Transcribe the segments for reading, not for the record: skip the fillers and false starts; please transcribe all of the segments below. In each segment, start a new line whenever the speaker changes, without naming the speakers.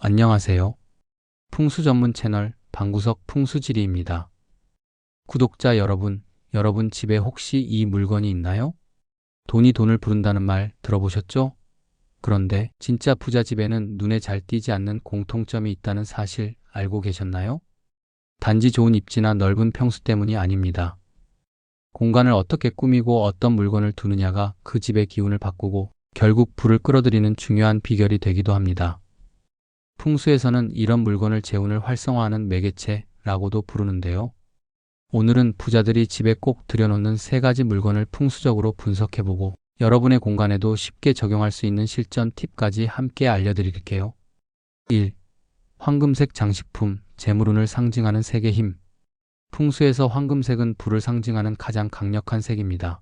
안녕하세요. 풍수 전문 채널 방구석 풍수지리입니다. 구독자 여러분, 여러분 집에 혹시 이 물건이 있나요? 돈이 돈을 부른다는 말 들어보셨죠? 그런데 진짜 부자 집에는 눈에 잘 띄지 않는 공통점이 있다는 사실 알고 계셨나요? 단지 좋은 입지나 넓은 평수 때문이 아닙니다. 공간을 어떻게 꾸미고 어떤 물건을 두느냐가 그 집의 기운을 바꾸고 결국 불을 끌어들이는 중요한 비결이 되기도 합니다. 풍수에서는 이런 물건을 재운을 활성화하는 매개체라고도 부르는데요. 오늘은 부자들이 집에 꼭 들여놓는 3가지 물건을 풍수적으로 분석해보고 여러분의 공간에도 쉽게 적용할 수 있는 실전 팁까지 함께 알려드릴게요. 1. 황금색 장식품, 재물운을 상징하는 색의 힘. 풍수에서 황금색은 불을 상징하는 가장 강력한 색입니다.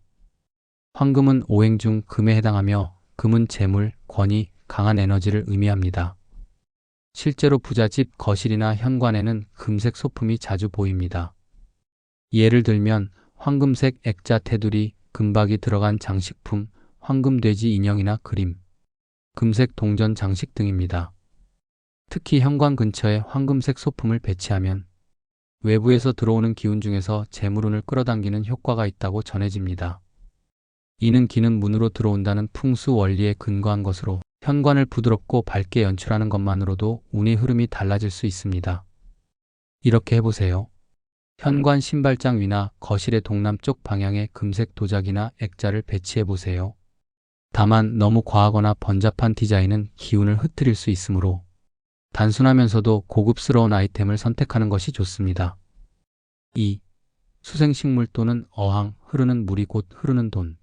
황금은 오행 중 금에 해당하며 금은 재물, 권위, 강한 에너지를 의미합니다. 실제로 부잣집 거실이나 현관에는 금색 소품이 자주 보입니다. 예를 들면 황금색 액자 테두리, 금박이 들어간 장식품, 황금돼지 인형이나 그림, 금색 동전 장식 등입니다. 특히 현관 근처에 황금색 소품을 배치하면 외부에서 들어오는 기운 중에서 재물운을 끌어당기는 효과가 있다고 전해집니다. 이는 기는 문으로 들어온다는 풍수 원리에 근거한 것으로 현관을 부드럽고 밝게 연출하는 것만으로도 운의 흐름이 달라질 수 있습니다. 이렇게 해보세요. 현관 신발장 위나 거실의 동남쪽 방향에 금색 도자기나 액자를 배치해보세요. 다만 너무 과하거나 번잡한 디자인은 기운을 흐트릴 수 있으므로 단순하면서도 고급스러운 아이템을 선택하는 것이 좋습니다. 2. 수생식물 또는 어항, 흐르는 물이 곧 흐르는 돈.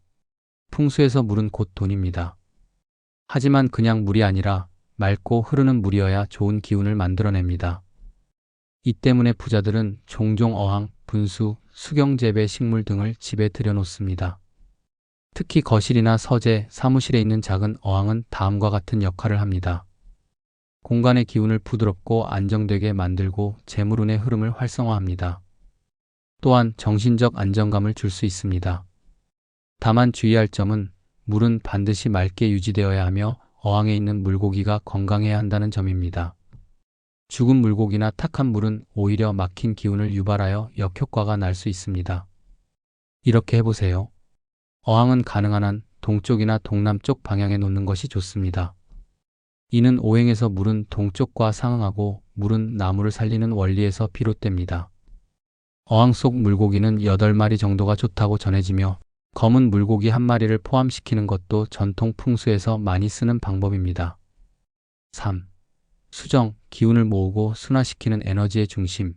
풍수에서 물은 곧 돈입니다. 하지만 그냥 물이 아니라 맑고 흐르는 물이어야 좋은 기운을 만들어냅니다. 이 때문에 부자들은 종종 어항, 분수, 수경재배 식물 등을 집에 들여놓습니다. 특히 거실이나 서재, 사무실에 있는 작은 어항은 다음과 같은 역할을 합니다. 공간의 기운을 부드럽고 안정되게 만들고 재물운의 흐름을 활성화합니다. 또한 정신적 안정감을 줄 수 있습니다. 다만 주의할 점은 물은 반드시 맑게 유지되어야 하며 어항에 있는 물고기가 건강해야 한다는 점입니다. 죽은 물고기나 탁한 물은 오히려 막힌 기운을 유발하여 역효과가 날 수 있습니다. 이렇게 해보세요. 어항은 가능한 한 동쪽이나 동남쪽 방향에 놓는 것이 좋습니다. 이는 오행에서 물은 동쪽과 상응하고 물은 나무를 살리는 원리에서 비롯됩니다. 어항 속 물고기는 8마리 정도가 좋다고 전해지며 검은 물고기 1마리를 포함시키는 것도 전통 풍수에서 많이 쓰는 방법입니다. 3. 수정, 기운을 모으고 순화시키는 에너지의 중심.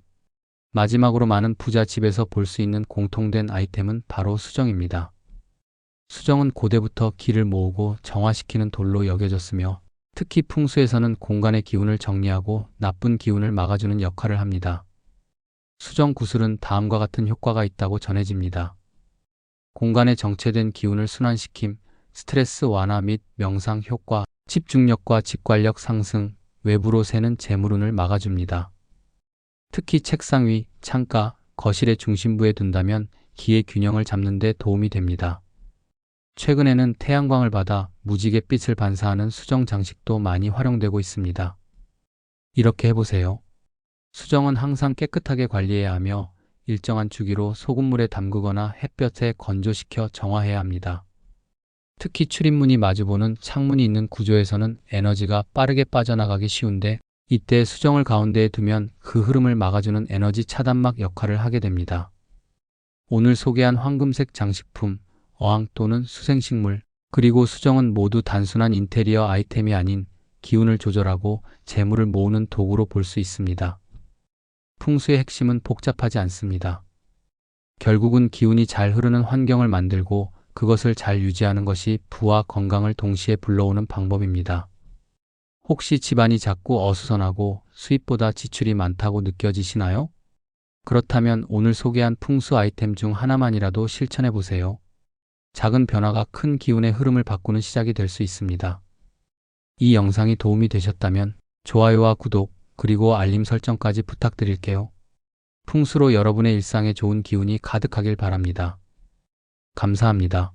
마지막으로 많은 부자 집에서 볼 수 있는 공통된 아이템은 바로 수정입니다. 수정은 고대부터 기를 모으고 정화시키는 돌로 여겨졌으며 특히 풍수에서는 공간의 기운을 정리하고 나쁜 기운을 막아주는 역할을 합니다. 수정 구슬은 다음과 같은 효과가 있다고 전해집니다. 공간에 정체된 기운을 순환시킴, 스트레스 완화 및 명상 효과, 집중력과 직관력 상승, 외부로 새는 재물운을 막아줍니다. 특히 책상 위, 창가, 거실의 중심부에 둔다면 기의 균형을 잡는 데 도움이 됩니다. 최근에는 태양광을 받아 무지개 빛을 반사하는 수정 장식도 많이 활용되고 있습니다. 이렇게 해보세요. 수정은 항상 깨끗하게 관리해야 하며 일정한 주기로 소금물에 담그거나 햇볕에 건조시켜 정화해야 합니다. 특히 출입문이 마주보는 창문이 있는 구조에서는 에너지가 빠르게 빠져나가기 쉬운데 이때 수정을 가운데에 두면 그 흐름을 막아주는 에너지 차단막 역할을 하게 됩니다. 오늘 소개한 황금색 장식품, 어항 또는 수생식물, 그리고 수정은 모두 단순한 인테리어 아이템이 아닌 기운을 조절하고 재물을 모으는 도구로 볼 수 있습니다. 풍수의 핵심은 복잡하지 않습니다. 결국은 기운이 잘 흐르는 환경을 만들고 그것을 잘 유지하는 것이 부와 건강을 동시에 불러오는 방법입니다. 혹시 집안이 자꾸 어수선하고 수입보다 지출이 많다고 느껴지시나요? 그렇다면 오늘 소개한 풍수 아이템 중 하나만이라도 실천해 보세요. 작은 변화가 큰 기운의 흐름을 바꾸는 시작이 될 수 있습니다. 이 영상이 도움이 되셨다면 좋아요와 구독, 그리고 알림 설정까지 부탁드릴게요. 풍수로 여러분의 일상에 좋은 기운이 가득하길 바랍니다. 감사합니다.